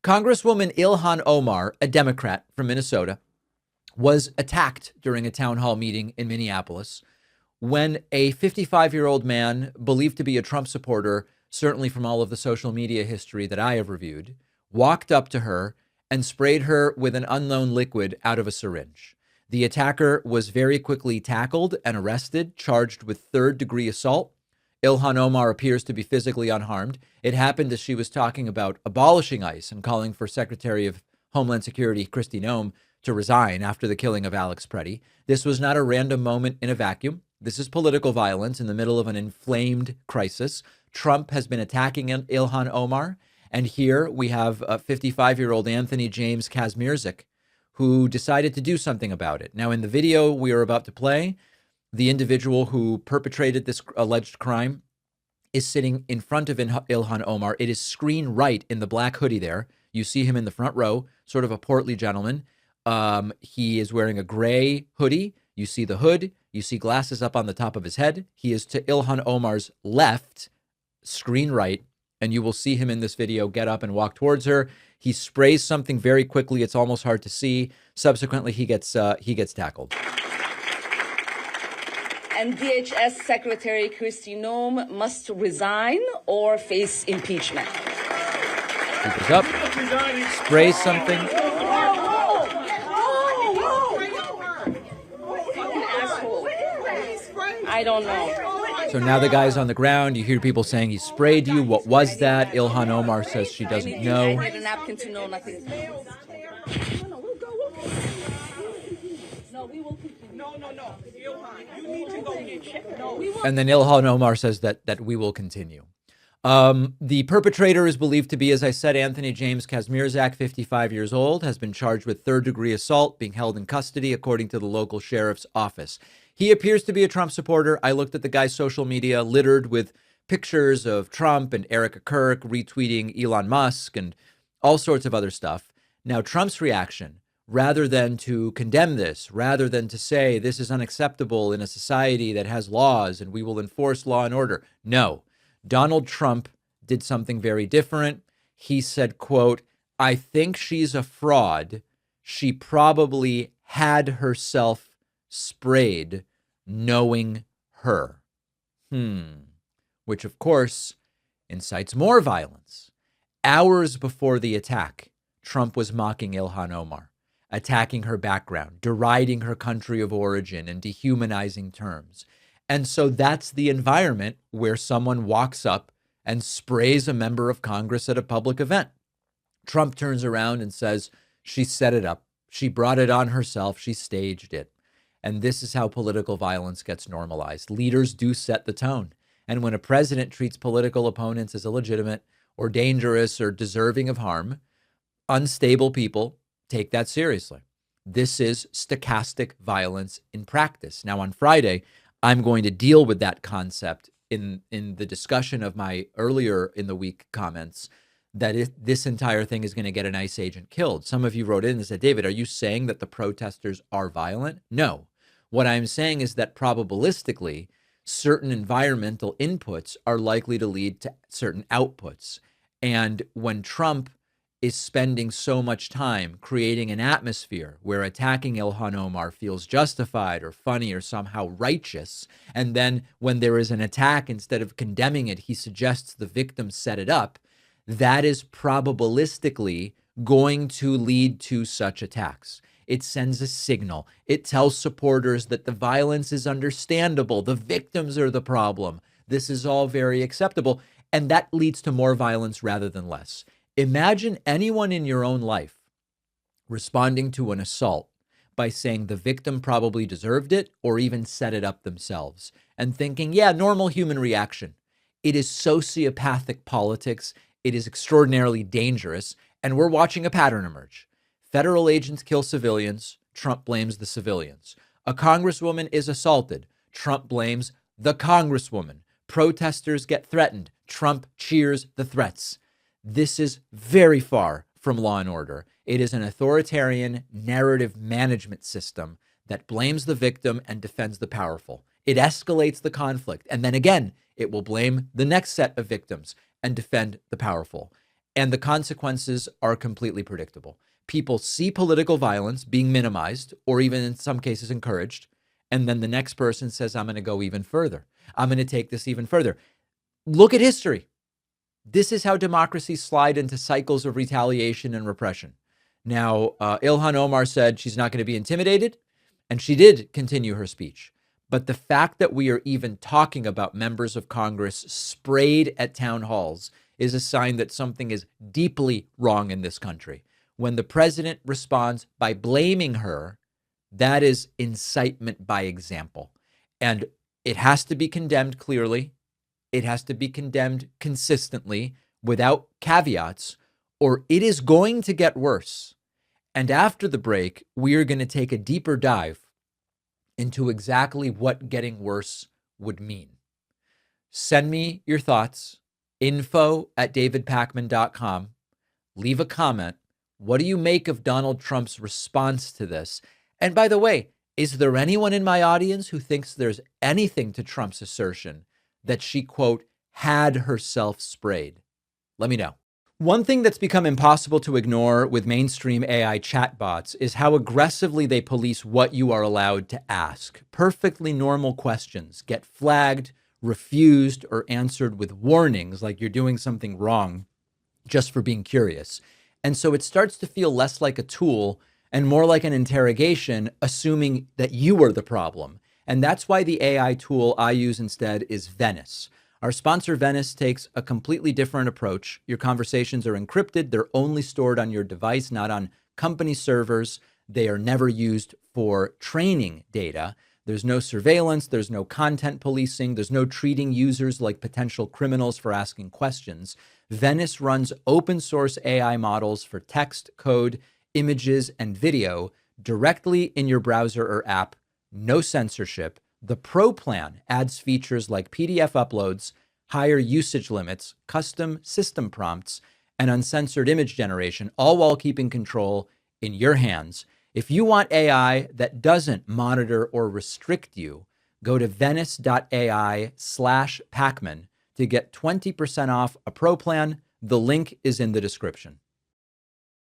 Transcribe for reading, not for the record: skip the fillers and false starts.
Congresswoman Ilhan Omar, a Democrat from Minnesota, was attacked during a town hall meeting in Minneapolis when a 55-year-old man believed to be a Trump supporter, certainly from all of the social media history that I have reviewed, walked up to her and sprayed her with an unknown liquid out of a syringe. The attacker was very quickly tackled and arrested, charged with third-degree assault. Ilhan Omar appears to be physically unharmed. It happened as she was talking about abolishing ICE and calling for Secretary of Homeland Security Kristi Noem to resign after the killing of Alex Preddy. This was not a random moment in a vacuum. This is political violence in the middle of an inflamed crisis. Trump has been attacking Ilhan Omar. And here we have a 55-year-old Anthony James Kazmierczak, who decided to do something about it. Now, in the video we are about to play, the individual who perpetrated this alleged crime is sitting in front of Ilhan Omar. It is screen right in the black hoodie there. You see him in the front row, sort of a portly gentleman. He is wearing a gray hoodie. You see the hood. You see glasses up on the top of his head. He is to Ilhan Omar's left, screen right, and you will see him in this video get up and walk towards her. He sprays something very quickly. It's almost hard to see. Subsequently, he gets tackled. And DHS Secretary Kristi Noem must resign or face impeachment. He goes up, sprays something. I don't know. So now the guy's on the ground. You hear people saying he sprayed you. What was that? Ilhan Omar says she doesn't know. I need a napkin to know nothing. And then Ilhan Omar says that we will continue. The perpetrator is believed to be, as I said, Anthony James Kazmierczak, 55 years old, has been charged with third-degree assault, being held in custody, according to the local sheriff's office. He appears to be a Trump supporter. I looked at the guy's social media littered with pictures of Trump and Erica Kirk retweeting Elon Musk and all sorts of other stuff. Now, Trump's reaction, rather than to condemn this, rather than to say this is unacceptable in a society that has laws and we will enforce law and order. No, Donald Trump did something very different. He said, quote, "I think she's a fraud. She probably had herself sprayed knowing her." Which, of course, incites more violence. Hours before the attack, Trump was mocking Ilhan Omar, attacking her background, deriding her country of origin, and dehumanizing terms. And so that's the environment where someone walks up and sprays a member of Congress at a public event. Trump turns around and says, she set it up. She brought it on herself. She staged it. And this is how political violence gets normalized. Leaders do set the tone. And when a president treats political opponents as illegitimate or dangerous or deserving of harm, unstable people take that seriously. This is stochastic violence in practice. Now, on Friday, I'm going to deal with that concept in the discussion of my earlier in the week comments, that this entire thing is going to get an ICE agent killed. Some of you wrote in and said, David, are you saying that the protesters are violent? No. What I'm saying is that probabilistically, certain environmental inputs are likely to lead to certain outputs. And when Trump is spending so much time creating an atmosphere where attacking Ilhan Omar feels justified or funny or somehow righteous, and then when there is an attack, instead of condemning it, he suggests the victim set it up, that is probabilistically going to lead to such attacks. It sends a signal. It tells supporters that the violence is understandable. The victims are the problem. This is all very acceptable. And that leads to more violence rather than less. Imagine anyone in your own life responding to an assault by saying the victim probably deserved it or even set it up themselves and thinking, yeah, normal human reaction. It is sociopathic politics. It is extraordinarily dangerous. And we're watching a pattern emerge. Federal agents kill civilians. Trump blames the civilians. A congresswoman is assaulted. Trump blames the congresswoman. Protesters get threatened. Trump cheers the threats. This is very far from law and order. It is an authoritarian narrative management system that blames the victim and defends the powerful. It escalates the conflict. And then again, it will blame the next set of victims and defend the powerful. and the consequences are completely predictable. People see political violence being minimized or even in some cases encouraged. And then the next person says, I'm going to go even further. I'm going to take this even further. Look at history. This is how democracies slide into cycles of retaliation and repression. Now, Ilhan Omar said she's not going to be intimidated, and she did continue her speech. But the fact that we are even talking about members of Congress sprayed at town halls is a sign that something is deeply wrong in this country. When the president responds by blaming her, that is incitement by example. And it has to be condemned clearly. It has to be condemned consistently without caveats, or it is going to get worse. And after the break, we are going to take a deeper dive into exactly what getting worse would mean. Send me your thoughts, info@davidpakman.com. Leave a comment. What do you make of Donald Trump's response to this? And by the way, is there anyone in my audience who thinks there's anything to Trump's assertion that she, quote, had herself sprayed? Let me know. One thing that's become impossible to ignore with mainstream AI chatbots is how aggressively they police what you are allowed to ask. Perfectly normal questions get flagged, refused, or answered with warnings like you're doing something wrong just for being curious. And so it starts to feel less like a tool and more like an interrogation, assuming that you are the problem. And that's why the AI tool I use instead is Venice. Our sponsor, Venice, takes a completely different approach. Your conversations are encrypted. They're only stored on your device, not on company servers. They are never used for training data. There's no surveillance. There's no content policing. There's no treating users like potential criminals for asking questions. Venice runs open source AI models for text, code, images, and video directly in your browser or app. No censorship. The Pro plan adds features like PDF uploads, higher usage limits, custom system prompts, and uncensored image generation, all while keeping control in your hands. If you want AI that doesn't monitor or restrict you, go to venice.ai/Pakman to get 20% off a Pro plan. The link is in the description.